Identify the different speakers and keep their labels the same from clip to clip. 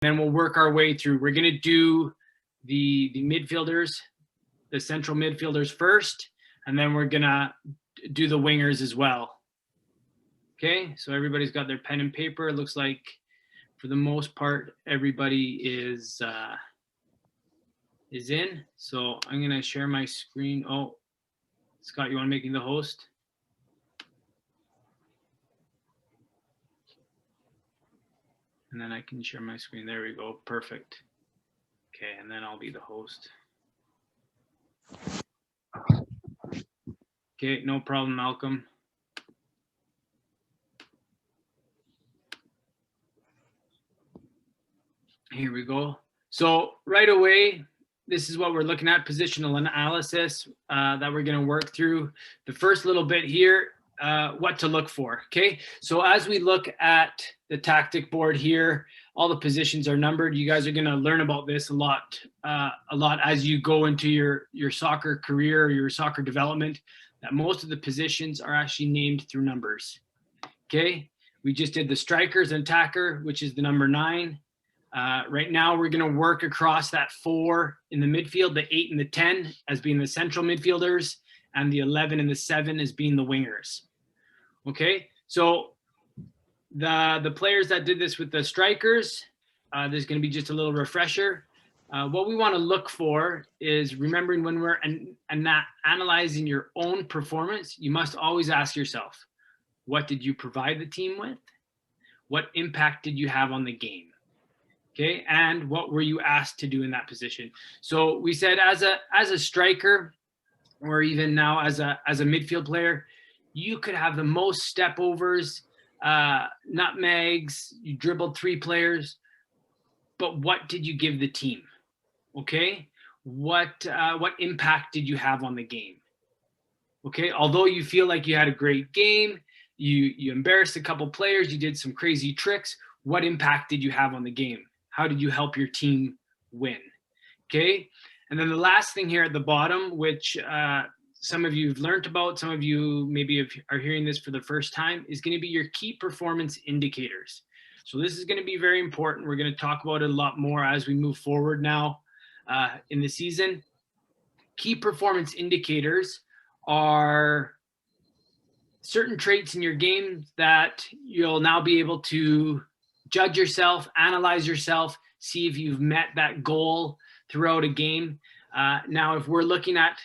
Speaker 1: Then we'll work our way through. We're going to do the midfielders, the central midfielders first, and then we're going to do the wingers as well. Okay, so everybody's got their pen and paper. It looks like for the most part, everybody is in. So I'm going to share my screen. Oh, Scott, you want to make me the host? And then I can share my screen. There we go. Perfect. Okay, and then I'll be the host. Okay, no problem, Malcolm. Here we go. So right away, this is what we're looking at, positional analysis that we're going to work through. The first little bit here, what to look for. Okay, so as we look at the tactic board here, all the positions are numbered. You guys are going to learn about this a lot as you go into your soccer career or your soccer development, that most of the positions are actually named through numbers. Okay, we just did the strikers and attacker, which is the number 9. Right now, we're going to work across that 4 in the midfield, the 8 and the 10 as being the central midfielders, and the 11 and the 7 as being the wingers. Okay, so the players that did this with the strikers, there's going to be just a little refresher. What we want to look for is remembering when we're analyzing your own performance, you must always ask yourself, what did you provide the team with? What impact did you have on the game? Okay, and what were you asked to do in that position? So we said as a striker, or even now as a midfield player, you could have the most step overs, nutmegs, you dribbled 3 players, but what did you give the team? Okay, what impact did you have on the game? Okay, although you feel like you had a great game, you embarrassed a couple players, you did some crazy tricks, what impact did you have on the game? How did you help your team win? Okay, and then the last thing here at the bottom, which some of you have learned about, some of you maybe are hearing this for the first time, is going to be your key performance indicators. So this is going to be very important. We're going to talk about it a lot more as we move forward now in the season. Key performance indicators are certain traits in your game that you'll now be able to judge yourself, analyze yourself, see if you've met that goal throughout a game. Now, if we're looking at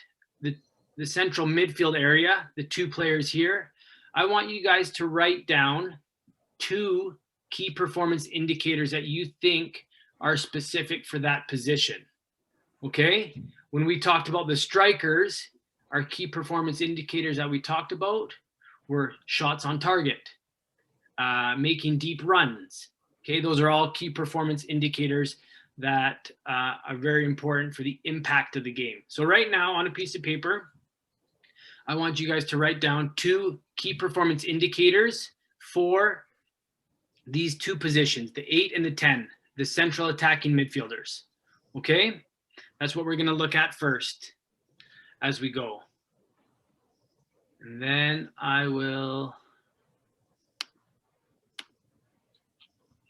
Speaker 1: the central midfield area, the 2 players here, I want you guys to write down 2 key performance indicators that you think are specific for that position. Okay? When we talked about the strikers, our key performance indicators that we talked about were shots on target, making deep runs. Okay, those are all key performance indicators that are very important for the impact of the game. So right now on a piece of paper, I want you guys to write down 2 key performance indicators for these 2 positions, the 8 and the 10, the central attacking midfielders. Okay, that's what we're going to look at first as we go. And then I will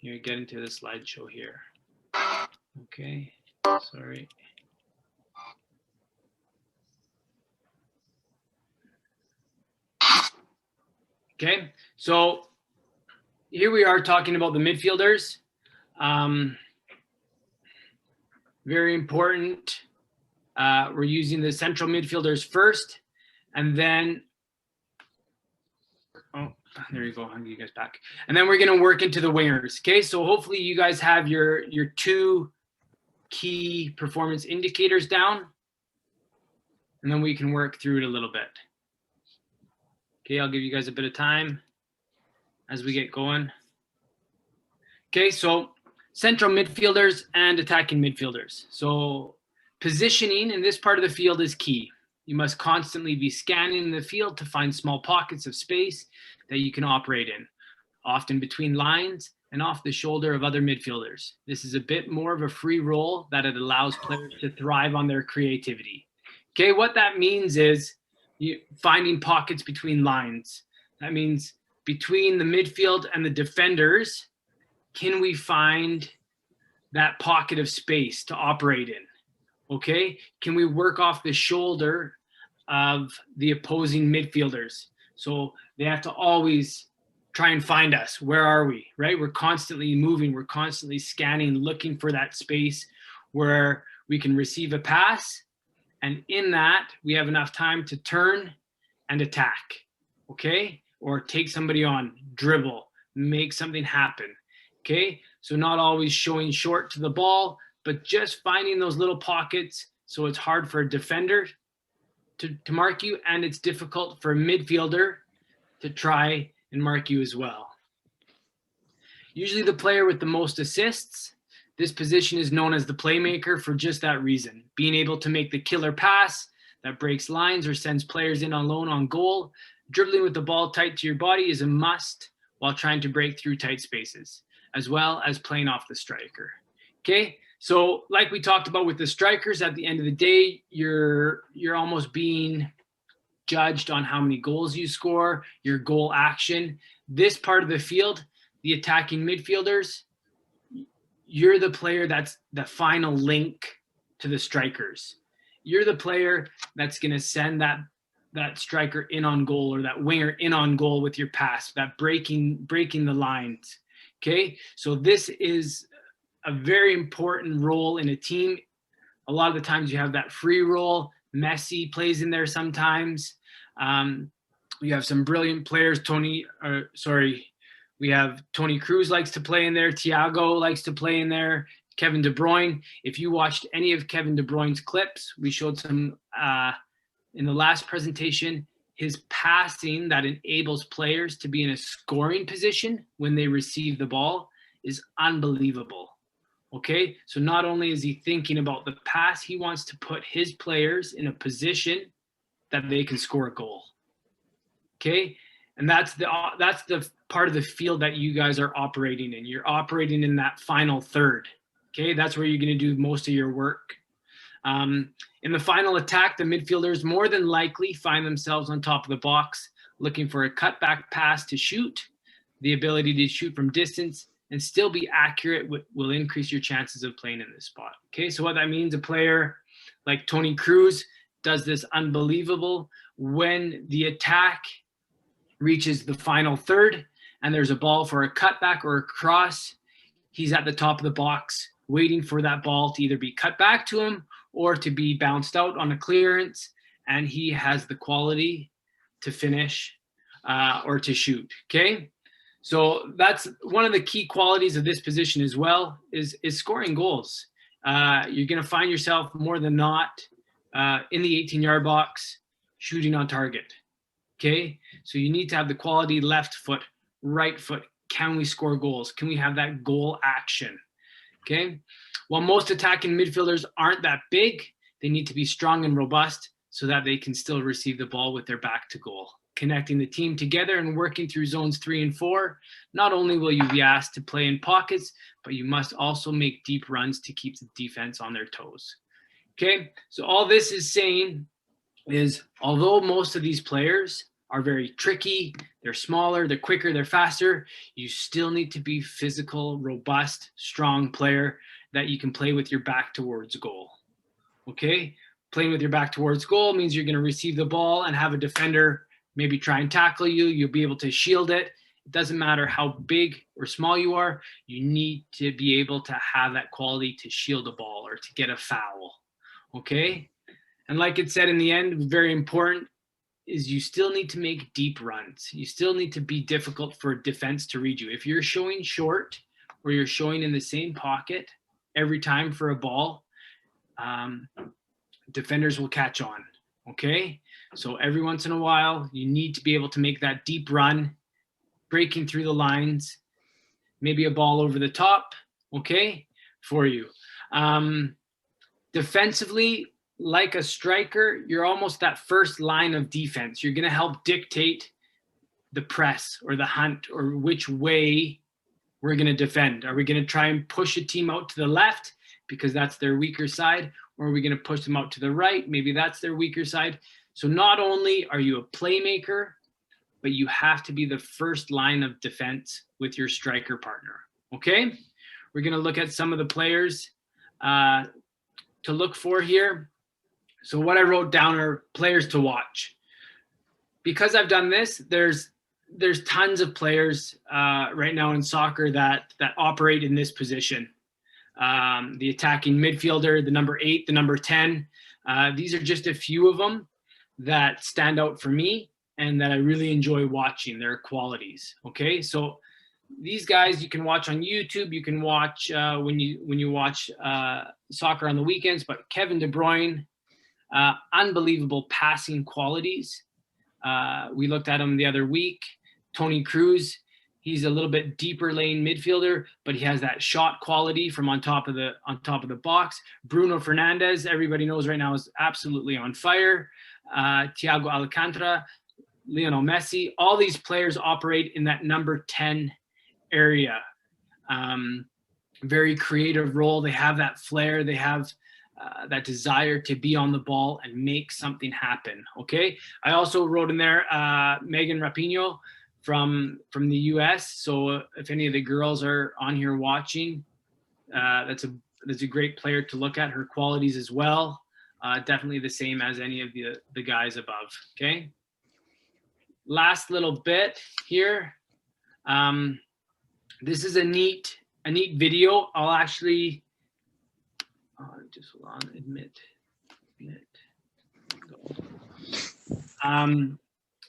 Speaker 1: get into the slideshow here. Okay, sorry. Okay, so here we are talking about the midfielders. Very important. We're using the central midfielders first, and then, oh, there you go. I'll get you guys back. And then we're going to work into the wingers. Okay, so hopefully you guys have your 2 key performance indicators down, and then we can work through it a little bit. Okay, I'll give you guys a bit of time as we get going. Okay, so central midfielders and attacking midfielders. So positioning in this part of the field is key. You must constantly be scanning the field to find small pockets of space that you can operate in, often between lines and off the shoulder of other midfielders. This is a bit more of a free role that it allows players to thrive on their creativity. Okay, what that means is finding pockets between lines. That means between the midfield and the defenders, can we find that pocket of space to operate in? Okay, can we work off the shoulder of the opposing midfielders? So they have to always try and find us. Where are we, right? We're constantly moving, we're constantly scanning, looking for that space where we can receive a pass. And in that, we have enough time to turn and attack, okay? Or take somebody on, dribble, make something happen, okay? So not always showing short to the ball, but just finding those little pockets so it's hard for a defender to mark you, and it's difficult for a midfielder to try and mark you as well. Usually the player with the most assists, this position is known as the playmaker for just that reason. Being able to make the killer pass that breaks lines or sends players in on loan on goal. Dribbling with the ball tight to your body is a must while trying to break through tight spaces, as well as playing off the striker. Okay, so like we talked about with the strikers, at the end of the day, you're almost being judged on how many goals you score, your goal action. This part of the field, the attacking midfielders, you're the player that's the final link to the strikers. You're the player that's going to send that striker in on goal, or that winger in on goal with your pass, that breaking the lines. Okay, so this is a very important role in a team. A lot of the times you have that free role. Messi plays in there sometimes. You have some brilliant players. We have Toni Kroos likes to play in there. Thiago likes to play in there. Kevin De Bruyne. If you watched any of Kevin De Bruyne's clips, we showed some in the last presentation, his passing that enables players to be in a scoring position when they receive the ball is unbelievable. Okay, so not only is he thinking about the pass, he wants to put his players in a position that they can score a goal. Okay, and that's the part of the field that you guys are operating in. You're operating in that final third. Okay, that's where you're going to do most of your work. In the final attack, the midfielders more than likely find themselves on top of the box, looking for a cutback pass to shoot. The ability to shoot from distance and still be accurate will increase your chances of playing in this spot. Okay, so what that means, a player like Toni Kroos does this unbelievable. When the attack reaches the final third and there's a ball for a cutback or a cross, he's at the top of the box waiting for that ball to either be cut back to him or to be bounced out on a clearance, and he has the quality to finish or to shoot. Okay, so that's one of the key qualities of this position as well, is scoring goals. You're going to find yourself more than not in the 18-yard box shooting on target. Okay, so you need to have the quality left foot, right foot. Can we score goals? Can we have that goal action? Okay, while most attacking midfielders aren't that big, they need to be strong and robust so that they can still receive the ball with their back to goal. Connecting the team together and working through zones 3 and 4, not only will you be asked to play in pockets, but you must also make deep runs to keep the defense on their toes. Okay, so all this is saying is, although most of these players are very tricky, they're smaller, they're quicker, they're faster, you still need to be physical, robust, strong player that you can play with your back towards goal. Okay, playing with your back towards goal means you're going to receive the ball and have a defender maybe try and tackle you. You'll be able to shield it. It doesn't matter how big or small you are. You need to be able to have that quality to shield a ball or to get a foul. Okay, and like it said in the end, very important, is you still need to make deep runs. You still need to be difficult for defense to read you. If you're showing short or you're showing in the same pocket every time for a ball, defenders will catch on. Okay, so every once in a while, you need to be able to make that deep run, breaking through the lines, maybe a ball over the top, okay, for you. Defensively, like a striker, you're almost that first line of defense. You're going to help dictate the press or the hunt or which way we're going to defend. Are we going to try and push a team out to the left because that's their weaker side? Or are we going to push them out to the right? Maybe that's their weaker side. So not only are you a playmaker, but you have to be the first line of defense with your striker partner. Okay? we're going to look at some of the players to look for here. So what I wrote down are players to watch. Because I've done this, there's tons of players right now in soccer that operate in this position. The attacking midfielder, the number 8, the number 10. These are just a few of them that stand out for me and that I really enjoy watching their qualities. Okay, so these guys you can watch on YouTube. You can watch when you watch soccer on the weekends. But Kevin De Bruyne, unbelievable passing qualities. We looked at him the other week. Tony Cruz, he's a little bit deeper lane midfielder, but he has that shot quality from on top of the box. Bruno Fernandes, everybody knows right now, is absolutely on fire. Thiago Alcantara, Lionel Messi, all these players operate in that number 10 area. Very creative role. They have that flair. They have that desire to be on the ball and make something happen. Okay. I also wrote in there Megan Rapinoe from the US. So if any of the girls are on here watching, that's a great player to look at. Her qualities as well. Definitely the same as any of the guys above. Okay. Last little bit here. This is a neat video. I'll actually just hold on. Admit.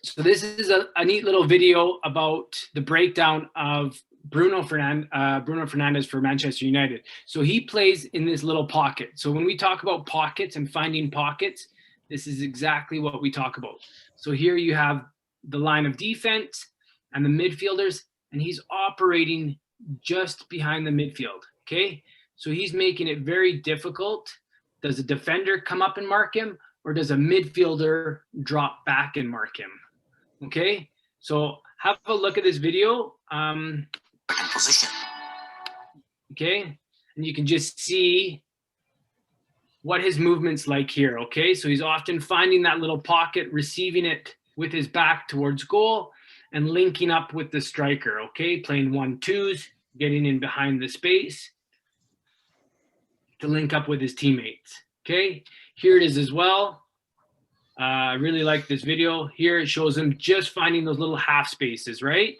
Speaker 1: So this is a neat little video about the breakdown of Bruno Fernandes for Manchester United. So he plays in this little pocket. So when we talk about pockets and finding pockets, this is exactly what we talk about. So here you have the line of defense and the midfielders, and he's operating just behind the midfield. Okay. So he's making it very difficult. Does a defender come up and mark him, or does a midfielder drop back and mark him? Okay, so have a look at this video. Position. Okay, and you can just see what his movement's like here. Okay, so he's often finding that little pocket, receiving it with his back towards goal, and linking up with the striker. Okay, playing 1-2s, getting in behind the space to link up with his teammates. Okay, here it is as well. I really like this video. Here it shows him just finding those little half spaces, right?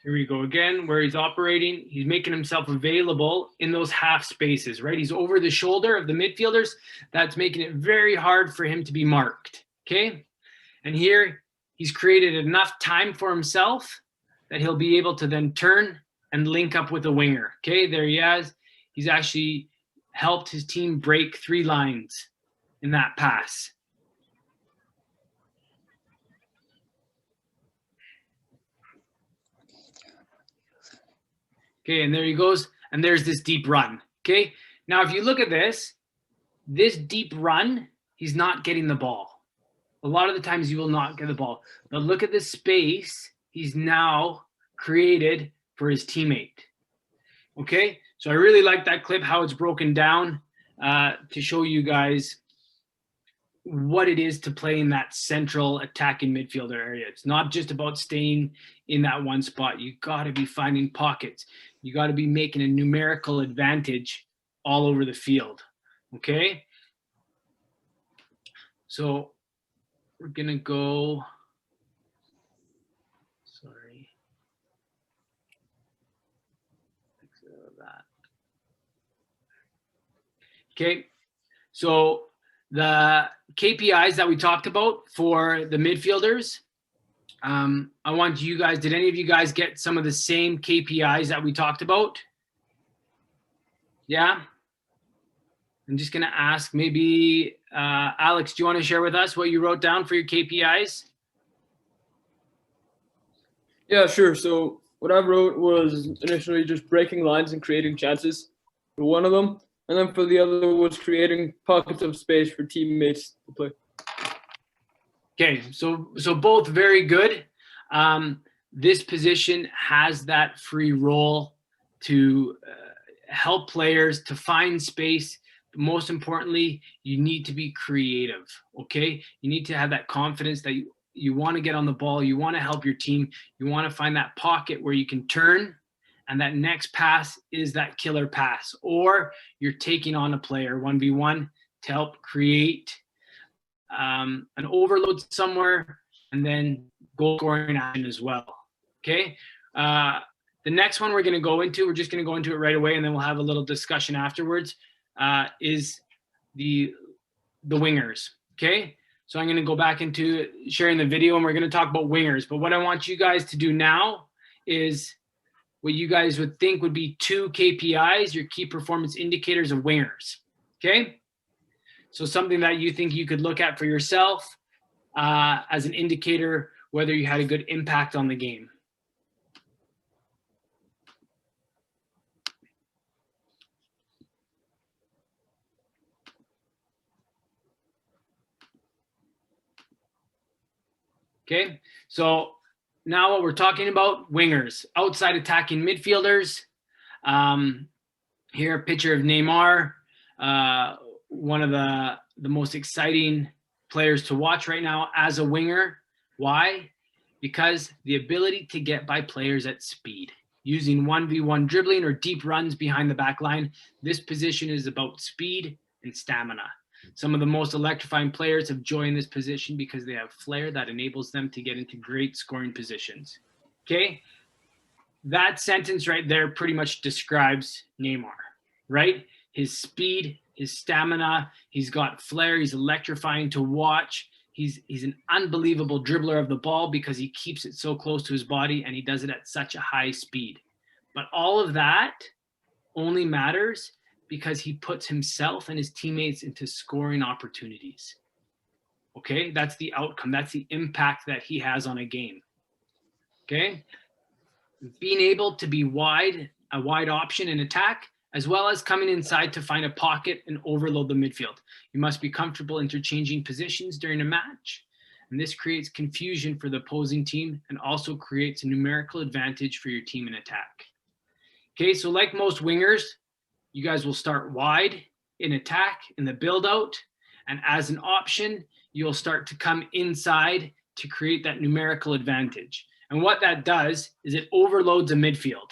Speaker 1: Here we go again, where he's operating. He's making himself available in those half spaces, right? He's over the shoulder of the midfielders. That's making it very hard for him to be marked, okay? And here he's created enough time for himself that he'll be able to then turn and link up with a winger, okay? There he is. He's actually helped his team break 3 lines in that pass. Okay, and there he goes, and there's this deep run, okay? Now, if you look at this deep run, he's not getting the ball. A lot of the times you will not get the ball. But look at the space he's now created for his teammate, okay? So I really like that clip, how it's broken down to show you guys what it is to play in that central attacking midfielder area. It's not just about staying in that one spot. You got to be finding pockets. You got to be making a numerical advantage all over the field, okay? So we're going to go, sorry. Okay, so the KPIs that we talked about for the midfielders, I want you guys, did any of you guys get some of the same KPIs that we talked about? Yeah? I'm just going to ask maybe, Alex, do you want to share with us what you wrote down for your KPIs?
Speaker 2: Yeah, sure. So what I wrote was initially just breaking lines and creating chances for one of them. And then for the other was creating pockets of space for teammates to play.
Speaker 1: Okay, so both very good. This position has that free role to help players to find space most importantly, you need to be creative, okay? You need to have that confidence that you want to get on the ball, you want to help your team, you want to find that pocket where you can turn, and that next pass is that killer pass, or you're taking on a player 1v1 to help create an overload somewhere, and then goal scoring action as well, okay? The next one we're going to go into, we're just going to go into it right away, and then we'll have a little discussion afterwards, is the wingers, okay? So I'm going to go back into sharing the video, and we're going to talk about wingers. But what I want you guys to do now is what you guys would think would be 2 KPIs, your key performance indicators of wingers, okay? So something that you think you could look at for yourself as an indicator whether you had a good impact on the game. Okay, so now what we're talking about, wingers, outside attacking midfielders. Here, a picture of Neymar, one of the most exciting players to watch right now as a winger. Why? Because the ability to get by players at speed, using 1v1 dribbling or deep runs behind the back line. This position is about speed and stamina. Some of the most electrifying players have joined this position because they have flair that enables them to get into great scoring positions. Okay, that sentence right there pretty much describes Neymar, right? His speed, his stamina, he's got flair, he's electrifying to watch. He's an unbelievable dribbler of the ball because he keeps it so close to his body and he does it at such a high speed. But all of that only matters because he puts himself and his teammates into scoring opportunities. Okay, that's the outcome. That's the impact that he has on a game. Okay, being able to be wide, a wide option in attack, as well as coming inside to find a pocket and overload the midfield. You must be comfortable interchanging positions during a match. And this creates confusion for the opposing team and also creates a numerical advantage for your team in attack. Okay, so like most wingers, you guys will start wide in attack in the build out. And as an option, you'll start to come inside to create that numerical advantage. And what that does is it overloads a midfield.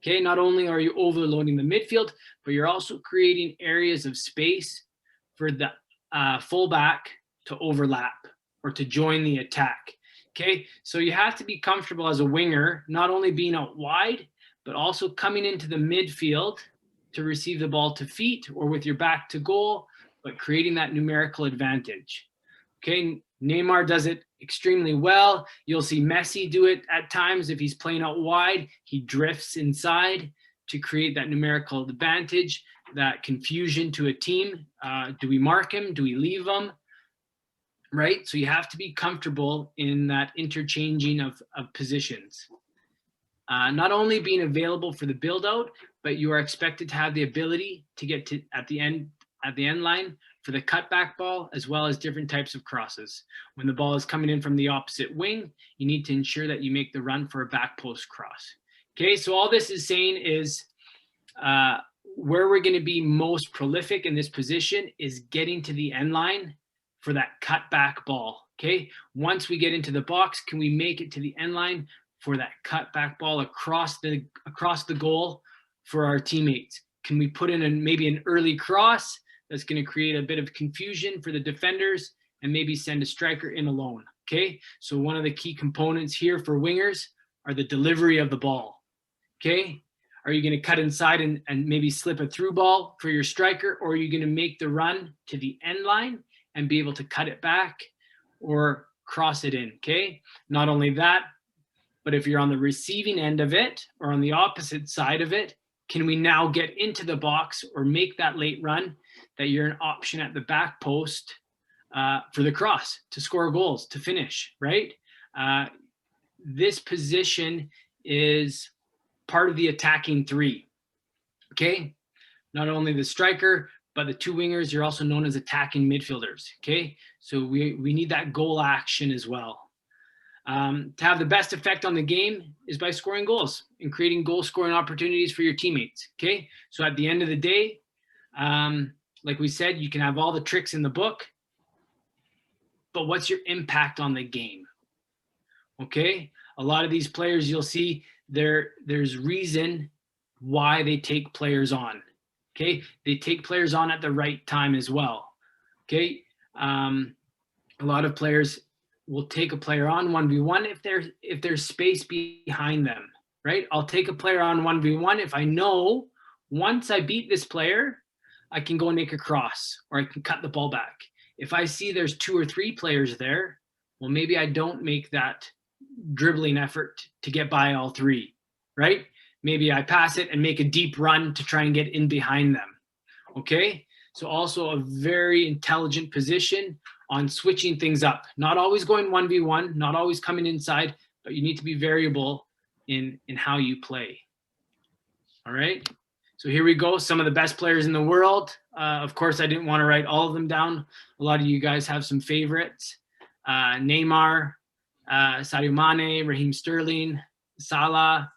Speaker 1: Okay, not only are you overloading the midfield, but you're also creating areas of space for the fullback to overlap or to join the attack. Okay, so you have to be comfortable as a winger, not only being out wide, but also coming into the midfield to receive the ball to feet or with your back to goal, but creating that numerical advantage. Okay, Neymar does it extremely well. You'll see Messi do it at times. If he's playing out wide, he drifts inside to create that numerical advantage, that confusion to a team. Do we mark him? Do we leave him? Right? So you have to be comfortable in that interchanging of positions. Not only being available for the build out, but you are expected to have the ability to get to at the end line for the cutback ball, as well as different types of crosses. When the ball is coming in from the opposite wing, you need to ensure that you make the run for a back post cross. Okay, so all this is saying is where we're going to be most prolific in this position is getting to the end line for that cutback ball. Okay, once we get into the box, can we make it to the end line for that cutback ball across the goal for our teammates? Can we put in maybe an early cross that's going to create a bit of confusion for the defenders and maybe send a striker in alone? Okay, so one of the key components here for wingers are the delivery of the ball. Okay, are you going to cut inside and maybe slip a through ball for your striker, or are you going to make the run to the end line and be able to cut it back or cross it in? Okay, not only that, but if you're on the receiving end of it or on the opposite side of it, can we now get into the box or make that late run that you're an option at the back post for the cross to score goals, to finish, right? This position is part of the attacking three, okay? Not only the striker, but the two wingers, you're also known as attacking midfielders, okay? So we need that goal action as well. To have the best effect on the game is by scoring goals and creating goal scoring opportunities for your teammates. Okay, so at the end of the day, like we said, you can have all the tricks in the book, but what's your impact on the game? Okay, a lot of these players, you'll see there's reason why they take players on. Okay, they take players on at the right time as well. Okay, a lot of players will take a player on 1v1 if there's space behind them, right? I'll take a player on 1v1 if I know once I beat this player, I can go and make a cross or I can cut the ball back. If I see there's 2 or 3 players there, well, maybe I don't make that dribbling effort to get by all 3, right? Maybe I pass it and make a deep run to try and get in behind them. Okay, so also a very intelligent position on switching things up. Not always going 1v1, not always coming inside, but you need to be variable in how you play. All right, so here we go. Some of the best players in the world. Of course, I didn't want to write all of them down. A lot of you guys have some favorites. Neymar, Sadio Mane, Raheem Sterling, Salah,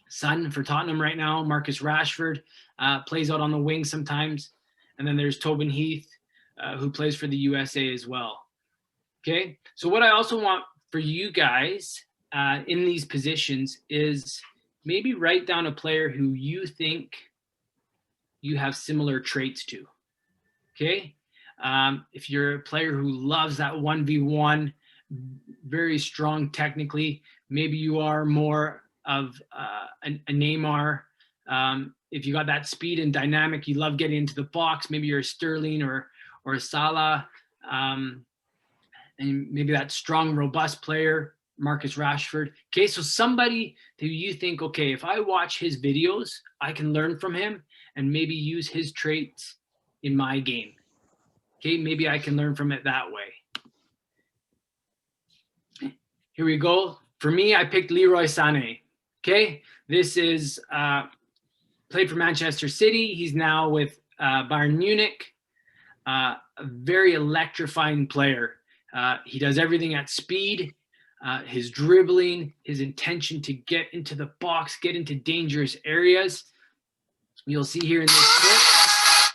Speaker 1: Son for Tottenham right now, Marcus Rashford plays out on the wing sometimes. And then there's Tobin Heath, who plays for the USA as well. Okay, so what I also want for you guys in these positions is maybe write down a player who you think you have similar traits to. Okay, if you're a player who loves that 1v1, very strong technically, maybe you are more of a Neymar. If you got that speed and dynamic, you love getting into the box, maybe you're a Sterling or a Salah, and maybe that strong, robust player, Marcus Rashford. Okay, so somebody who you think, okay, if I watch his videos, I can learn from him and maybe use his traits in my game. Okay, maybe I can learn from it that way. Here we go. For me, I picked Leroy Sane. Okay, this is played for Manchester City. He's now with Bayern Munich. A very electrifying player. He does everything at speed. His dribbling, his intention to get into the box, get into dangerous areas. You'll see here in this clip.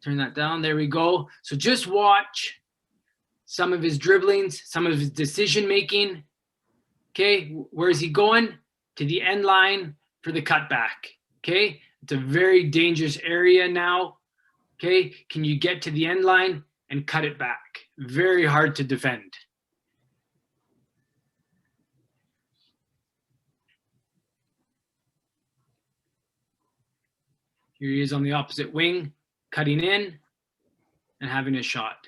Speaker 1: Turn that down. There we go. So just watch some of his dribblings, some of his decision making. Okay, where is he going? To the end line for the cutback. Okay, it's a very dangerous area now. Okay, can you get to the end line and cut it back? Very hard to defend. Here he is on the opposite wing, cutting in and having a shot.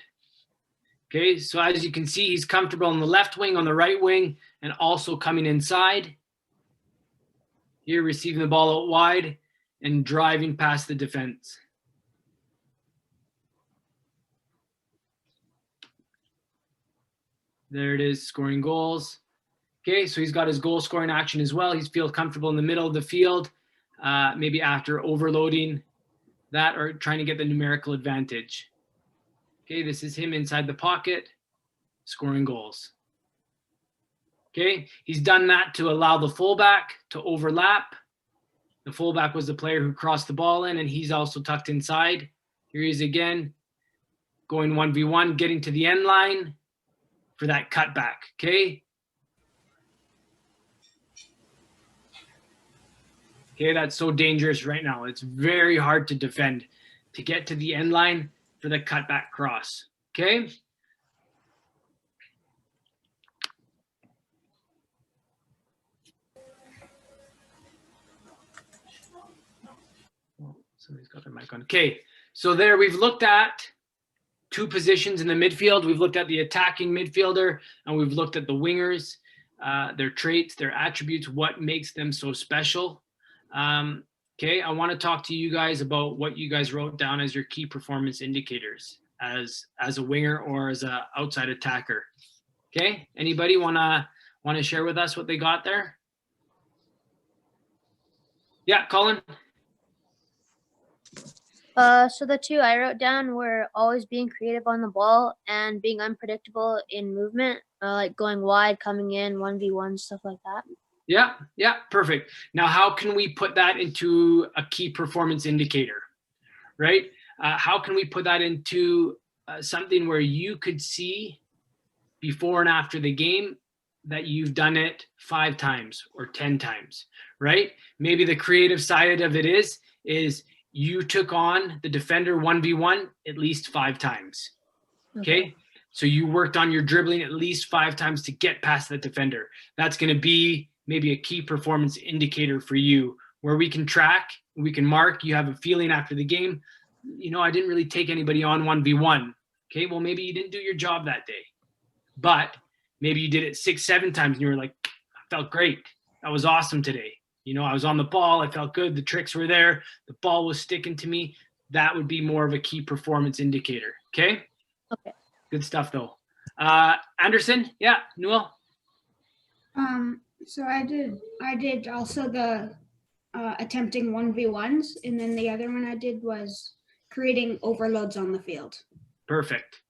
Speaker 1: Okay, so as you can see, he's comfortable on the left wing, on the right wing, and also coming inside. Here, receiving the ball out wide and driving past the defense. There it is, scoring goals. Okay, so he's got his goal scoring action as well. He feels comfortable in the middle of the field, maybe after overloading that or trying to get the numerical advantage. Okay, this is him inside the pocket, scoring goals. Okay, he's done that to allow the fullback to overlap. The fullback was the player who crossed the ball in, and he's also tucked inside. Here he is again, going 1v1, getting to the end line for that cutback, okay? Okay, that's so dangerous right now. It's very hard to defend, to get to the end line for the cutback cross, okay? Somebody's got their mic on. Okay, so there we've looked at 2 positions in the midfield. We've looked at the attacking midfielder, and we've looked at the wingers, their traits, their attributes, what makes them so special. Okay, I want to talk to you guys about what you guys wrote down as your key performance indicators as a winger or as an outside attacker. Okay, anybody want to share with us what they got there? Yeah, Colin.
Speaker 3: So the 2 I wrote down were always being creative on the ball and being unpredictable in movement, like going wide, coming in, 1v1, stuff like that. Yeah, perfect. Now, how can we put that into a key performance indicator, right?
Speaker 1: how can we put that into something where you could see before and after the game that you've done it 5 times or 10 times, right? Maybe the creative side of it is you took on the defender 1v1 at least 5 times. Okay. So you worked on your dribbling at least 5 times to get past the defender. That's going to be maybe a key performance indicator for you, where we can track, we can mark. You have a feeling after the game, you know, I didn't really take anybody on 1v1. Okay. Well, maybe you didn't do your job that day, but maybe you did it 6, 7 times and you were like, I felt great. That was awesome today. You know, I was on the ball. I felt good. The tricks were there. The ball was sticking to me. That would be more of a key performance indicator. Okay.
Speaker 3: Okay.
Speaker 1: Good stuff though. Anderson. Yeah. Newell.
Speaker 4: So I did also the attempting 1v1s, and then the other one I did was creating overloads on the field.
Speaker 1: Perfect.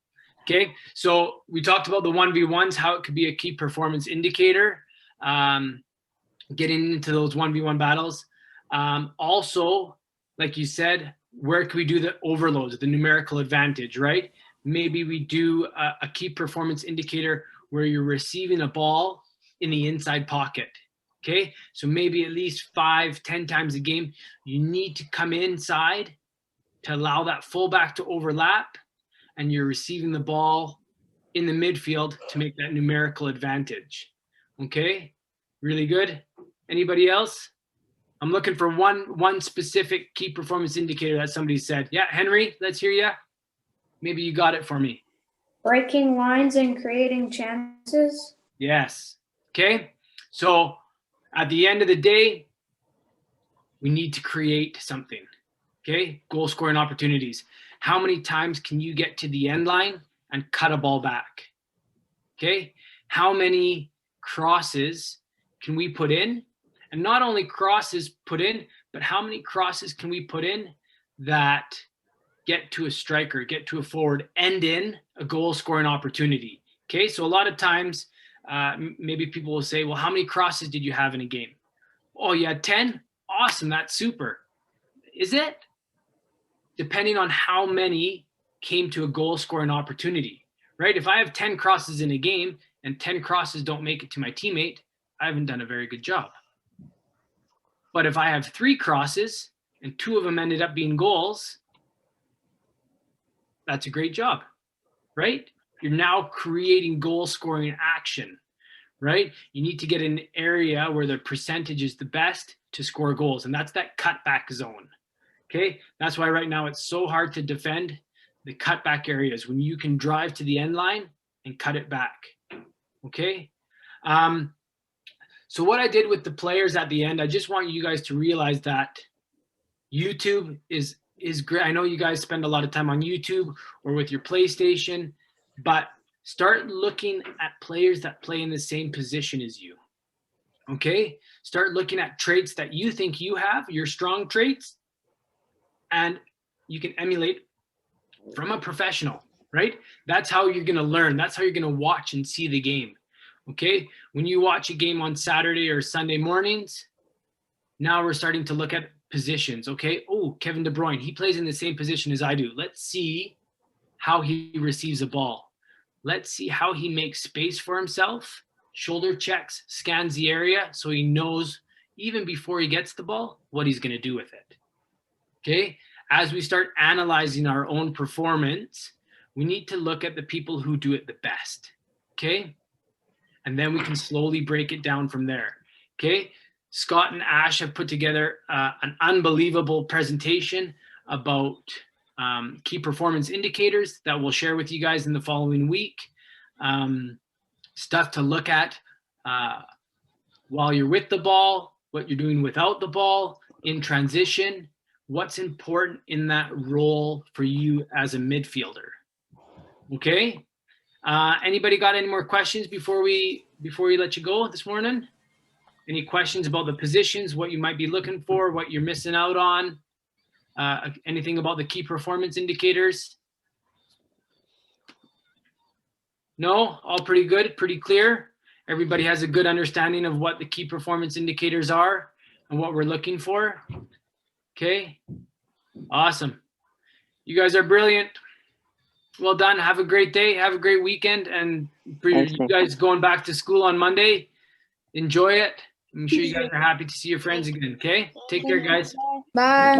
Speaker 1: Okay. So we talked about the 1v1s, how it could be a key performance indicator. Getting into those 1v1 battles. Also, like you said, where can we do the overloads, the numerical advantage, right? Maybe we do a key performance indicator where you're receiving a ball in the inside pocket. Okay. So maybe at least 5, 10 times a game, you need to come inside to allow that fullback to overlap, and you're receiving the ball in the midfield to make that numerical advantage. Okay. Really good. Anybody else? I'm looking for one specific key performance indicator that somebody said. Yeah, Henry, let's hear you. Maybe you got it for me.
Speaker 5: Breaking lines and creating chances.
Speaker 1: Yes. Okay. So at the end of the day, we need to create something. Okay. Goal scoring opportunities. How many times can you get to the end line and cut a ball back? Okay. How many crosses can we put in? And not only crosses put in, but how many crosses can we put in that get to a striker, get to a forward, end in a goal scoring opportunity? Okay, so a lot of times, maybe people will say, well, how many crosses did you have in a game? Oh, you had 10? Awesome, that's super. Is it? Depending on how many came to a goal scoring opportunity, right? If I have 10 crosses in a game and 10 crosses don't make it to my teammate, I haven't done a very good job. But if I have 3 crosses and 2 of them ended up being goals, that's a great job, right? You're now creating goal scoring action, right? You need to get an area where the percentage is the best to score goals, and that's that cutback zone. Okay, that's why right now it's so hard to defend the cutback areas, when you can drive to the end line and cut it back. Okay. So what I did with the players at the end, I just want you guys to realize that YouTube is great. I know you guys spend a lot of time on YouTube or with your PlayStation, but start looking at players that play in the same position as you. Okay. Start looking at traits that you think you have, your strong traits, and you can emulate from a professional, right? That's how you're going to learn. That's how you're going to watch and see the game. Okay. When you watch a game on Saturday or Sunday mornings, now we're starting to look at positions. Okay. Oh, Kevin De Bruyne, he plays in the same position as I do. Let's see how he receives a ball. Let's see how he makes space for himself, shoulder checks, scans the area so he knows even before he gets the ball what he's going to do with it. Okay. As we start analyzing our own performance, we need to look at the people who do it the best. Okay. And then we can slowly break it down from there. Okay. Scott and Ash have put together an unbelievable presentation about key performance indicators that we'll share with you guys in the following week. Stuff to look at while you're with the ball, what you're doing without the ball, in transition, what's important in that role for you as a midfielder. Okay. Anybody got any more questions before we let you go this morning? Any questions about the positions, what you might be looking for, what you're missing out on? Anything about the key performance indicators? No, all pretty good, pretty clear. Everybody has a good understanding of what the key performance indicators are and what we're looking for. Okay, awesome. You guys are brilliant. Well done. Have a great day. Have a great weekend. And for
Speaker 6: Thanks,
Speaker 1: you
Speaker 6: Nick.
Speaker 1: guys going back to school on Monday, enjoy it. I'm sure you guys are happy to see your friends again. Okay? Take care, guys.
Speaker 5: Bye.